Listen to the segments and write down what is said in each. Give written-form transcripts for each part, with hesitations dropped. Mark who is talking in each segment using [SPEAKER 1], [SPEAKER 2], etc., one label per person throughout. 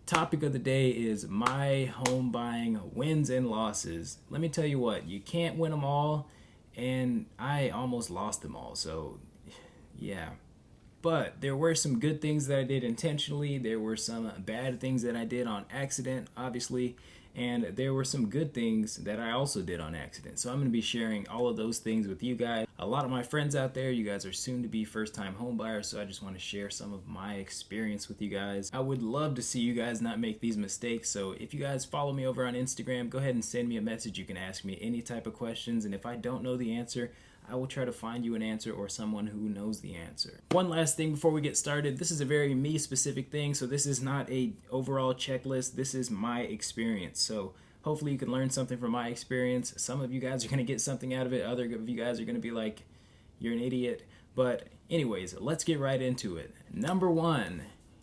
[SPEAKER 1] Topic of the day is my home buying wins and losses. Let me tell you what, you can't win them all, and I almost lost them all, so yeah. But there were some good things that I did intentionally, there were some bad things that I did on accident, obviously, and there were some good things that I also did on accident. So I'm going to be sharing all of those things with you guys. A lot of my friends out there, you guys are soon to be first-time home buyers, so I just want to share some of my experience with you guys. I would love to see you guys not make these mistakes, so if you guys follow me over on Instagram, go ahead and send me a message. You can ask me any type of questions, and if I don't know the answer, I will try to find you an answer or someone who knows the answer. One last thing before we get started. This is a very me specific thing, so this is not a overall checklist. This is my experience. So hopefully you can learn something from my experience. Some of you guys are going to get something out of it. Other of you guys are going to be like, you're an idiot. But anyways, let's get right into it. Number one,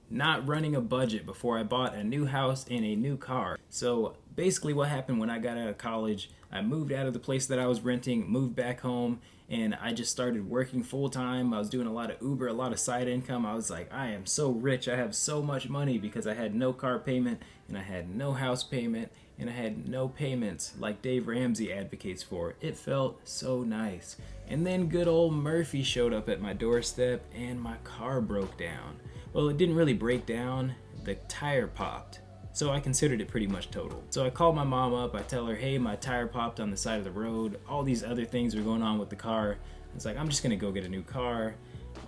[SPEAKER 1] not running a budget before I bought a new house and a new car. So basically what happened when I got out of college, I moved out of the place that I was renting, moved back home, and I just started working full time. I was doing a lot of Uber, a lot of side income. I was like, I am so rich. I have so much money because I had no car payment and I had no house payment and I had no payments like Dave Ramsey advocates for. It felt so nice. And then good old Murphy showed up at my doorstep and my car broke down. Well, it didn't really break down. The tire popped. So I considered it pretty much total. So I called my mom up, I tell her, hey, my tire popped on the side of the road, all these other things were going on with the car. I was like, I'm just gonna go get a new car.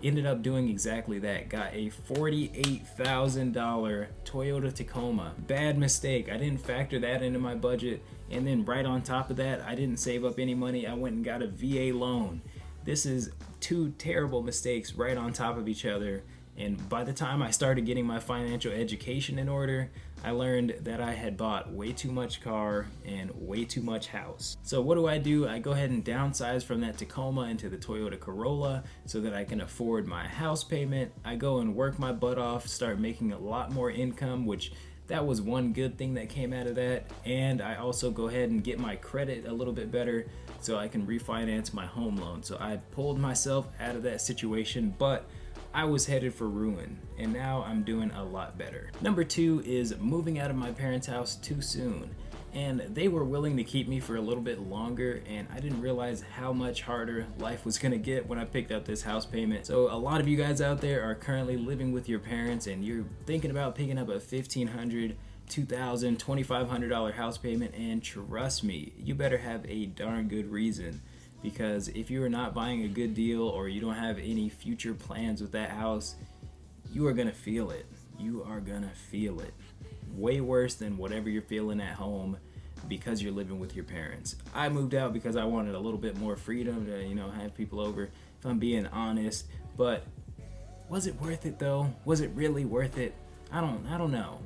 [SPEAKER 1] Ended up doing exactly that. Got a $48,000 Toyota Tacoma. Bad mistake, I didn't factor that into my budget. And then right on top of that, I didn't save up any money, I went and got a VA loan. This is two terrible mistakes right on top of each other. And by the time I started getting my financial education in order, I learned that I had bought way too much car and way too much house. So what do? I go ahead and downsize from that Tacoma into the Toyota Corolla so that I can afford my house payment. I go and work my butt off, start making a lot more income, which that was one good thing that came out of that. And I also go ahead and get my credit a little bit better so I can refinance my home loan. So I pulled myself out of that situation, but I was headed for ruin, and now I'm doing a lot better. Number two is moving out of my parents' house too soon. And they were willing to keep me for a little bit longer, and I didn't realize how much harder life was gonna get when I picked up this house payment. So a lot of you guys out there are currently living with your parents and you're thinking about picking up a $1,500, $2,000, $2,500 house payment, and trust me, you better have a darn good reason. Because if you are not buying a good deal or you don't have any future plans with that house, you are gonna feel it. You are gonna feel it. Way worse than whatever you're feeling at home because you're living with your parents. I moved out because I wanted a little bit more freedom to, have people over, if I'm being honest. But was it worth it though? Was it really worth it? I don't know.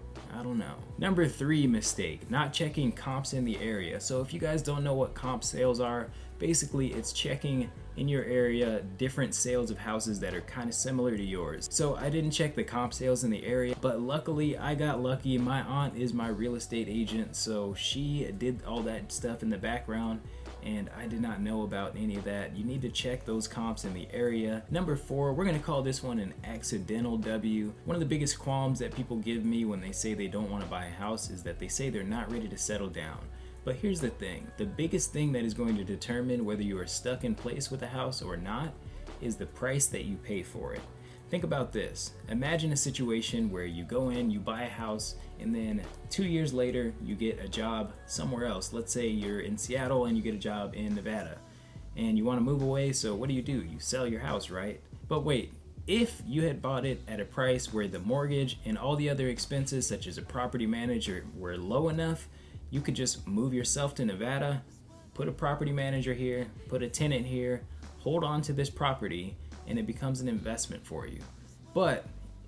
[SPEAKER 1] Number three mistake, not checking comps in the area. So if you guys don't know what comp sales are, basically it's checking in your area different sales of houses that are kind of similar to yours. So I didn't check the comp sales in the area, but luckily I got lucky. My aunt is my real estate agent, so she did all that stuff in the background and I did not know about any of that. You need to check those comps in the area. Number four, we're gonna call this one an accidental W. One of the biggest qualms that people give me when they say they don't want to buy a house is that they say they're not ready to settle down. But here's the thing, the biggest thing that is going to determine whether you are stuck in place with a house or not is the price that you pay for it. Think about this. Imagine a situation where you go in, you buy a house, and then 2 years later, you get a job somewhere else. Let's say you're in Seattle and you get a job in Nevada, and you want to move away, so what do? You sell your house, right? But wait, if you had bought it at a price where the mortgage and all the other expenses, such as a property manager, were low enough, you could just move yourself to Nevada, put a property manager here, put a tenant here, hold on to this property, and it becomes an investment for you. But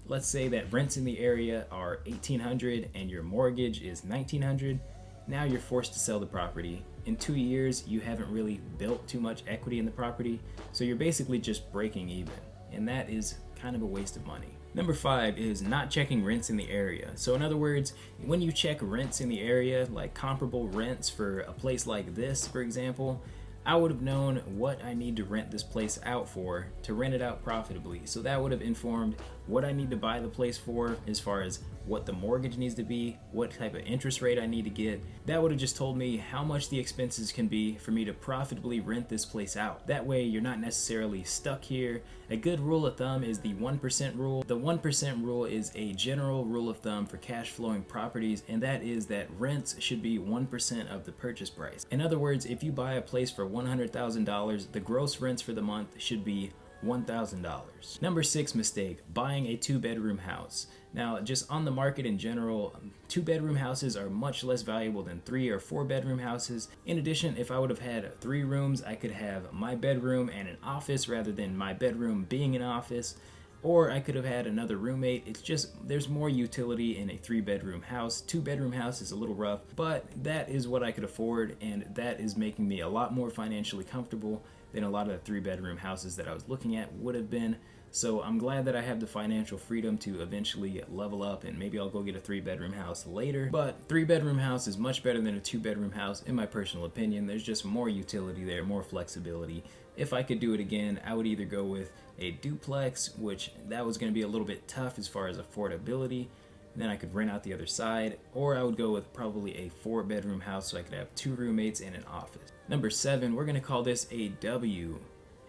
[SPEAKER 1] let's say that rents in the area are $1,800 and your mortgage is $1,900. Now you're forced to sell the property. In 2 years, you haven't really built too much equity in the property, so you're basically just breaking even, and that is kind of a waste of money. Number five is not checking rents in the area. So in other words, when you check rents in the area, like comparable rents for a place like this, for example, I would have known what I need to rent this place out for to rent it out profitably. So that would have informed what I need to buy the place for as far as what the mortgage needs to be, what type of interest rate I need to get. That would have just told me how much the expenses can be for me to profitably rent this place out. That way you're not necessarily stuck here. A good rule of thumb is the 1% rule. The 1% rule is a general rule of thumb for cash flowing properties, and that is that rents should be 1% of the purchase price. In other words, if you buy a place for $100,000, the gross rents for the month should be $1,000. Number 6 mistake, buying a 2-bedroom house. Now, just on the market in general, 2-bedroom houses are much less valuable than 3 or 4-bedroom houses. In addition, if I would have had 3 rooms, I could have my bedroom and an office rather than my bedroom being an office. Or I could have had another roommate. It's just, there's more utility in a 3-bedroom house. 2-bedroom house is a little rough, but that is what I could afford, and that is making me a lot more financially comfortable than a lot of the 3-bedroom houses that I was looking at would have been. So I'm glad that I have the financial freedom to eventually level up, and maybe I'll go get a 3-bedroom house later. But 3-bedroom house is much better than a 2-bedroom house in my personal opinion. There's just more utility there, more flexibility. If I could do it again, I would either go with a duplex, which that was going to be a little bit tough as far as affordability. Then I could rent out the other side, or I would go with probably a 4-bedroom house so I could have 2 roommates and an office. Number 7, we're going to call this a W.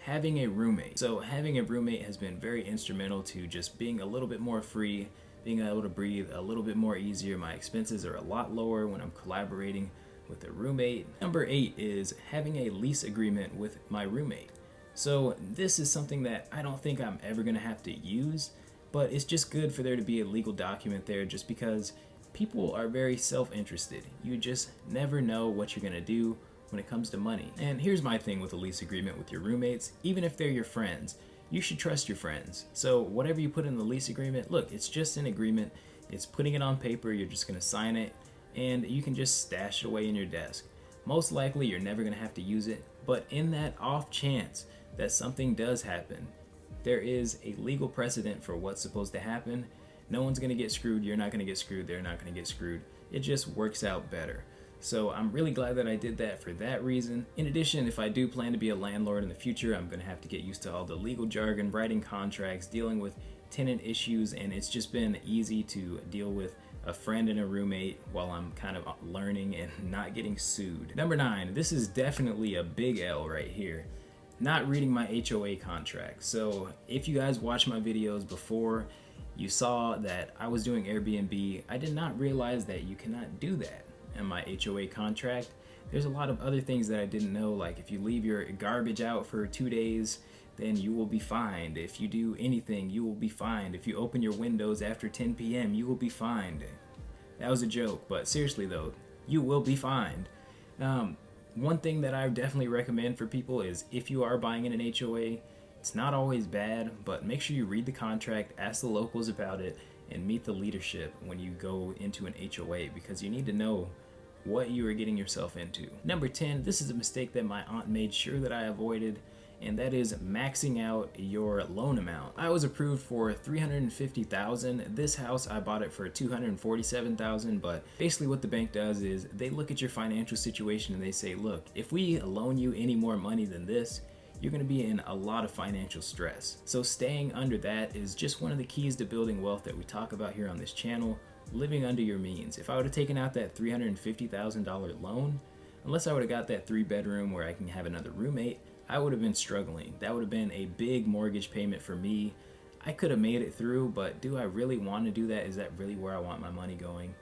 [SPEAKER 1] Having a roommate. So having a roommate has been very instrumental to just being a little bit more free, being able to breathe a little bit more easier. My expenses are a lot lower when I'm collaborating with a roommate. Number 8 is having a lease agreement with my roommate. So this is something that I don't think I'm ever going to have to use, but it's just good for there to be a legal document there, just because people are very self-interested. You just never know what you're going to do when it comes to money. And here's my thing with a lease agreement with your roommates. Even if they're your friends, you should trust your friends. So whatever you put in the lease agreement, look, it's just an agreement. It's putting it on paper. You're just going to sign it, and you can just stash it away in your desk. Most likely you're never going to have to use it, but in that off chance that something does happen, there is a legal precedent for what's supposed to happen. No one's going to get screwed. You're not going to get screwed. They're not going to get screwed. It just works out better. So I'm really glad that I did that for that reason. In addition, if I do plan to be a landlord in the future, I'm going to have to get used to all the legal jargon, writing contracts, dealing with tenant issues, and it's just been easy to deal with a friend and a roommate while I'm kind of learning and not getting sued. Number 9, this is definitely a big L right here. Not reading my HOA contract. So if you guys watched my videos before, you saw that I was doing Airbnb. I did not realize that you cannot do that in my HOA contract. There's a lot of other things that I didn't know, like if you leave your garbage out for 2 days, then you will be fined. If you do anything, you will be fined. If you open your windows after 10 p.m., you will be fined. That was a joke, but seriously though, you will be fined. One thing that I definitely recommend for people is if you are buying in an HOA, it's not always bad, but make sure you read the contract, ask the locals about it, and meet the leadership when you go into an HOA, because you need to know what you are getting yourself into. Number 10, this is a mistake that my aunt made sure that I avoided, and that is maxing out your loan amount. I was approved for $350,000. This house, I bought it for $247,000, but basically what the bank does is they look at your financial situation and they say, look, if we loan you any more money than this, you're going to be in a lot of financial stress. So staying under that is just one of the keys to building wealth that we talk about here on this channel, living under your means. If I would have taken out that $350,000 loan, unless I would have got that 3-bedroom where I can have another roommate, I would have been struggling. That would have been a big mortgage payment for me. I could have made it through, but do I really want to do that? Is that really where I want my money going?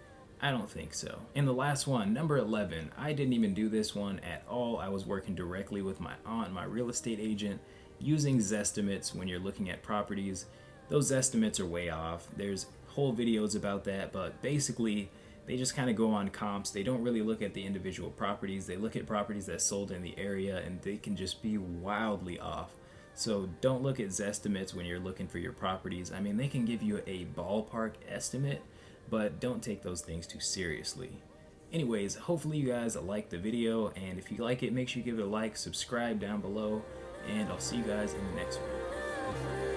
[SPEAKER 1] I don't think so. And the last one, number 11, I didn't even do this one at all. I was working directly with my aunt, my real estate agent, using Zestimates when you're looking at properties. Those estimates are way off. There's whole videos about that, but basically they just kind of go on comps. They don't really look at the individual properties. They look at properties that sold in the area, and they can just be wildly off. So don't look at Zestimates when you're looking for your properties. I mean, they can give you a ballpark estimate, but don't take those things too seriously. Anyways, hopefully you guys liked the video, and if you like it, make sure you give it a like, subscribe down below, and I'll see you guys in the next one.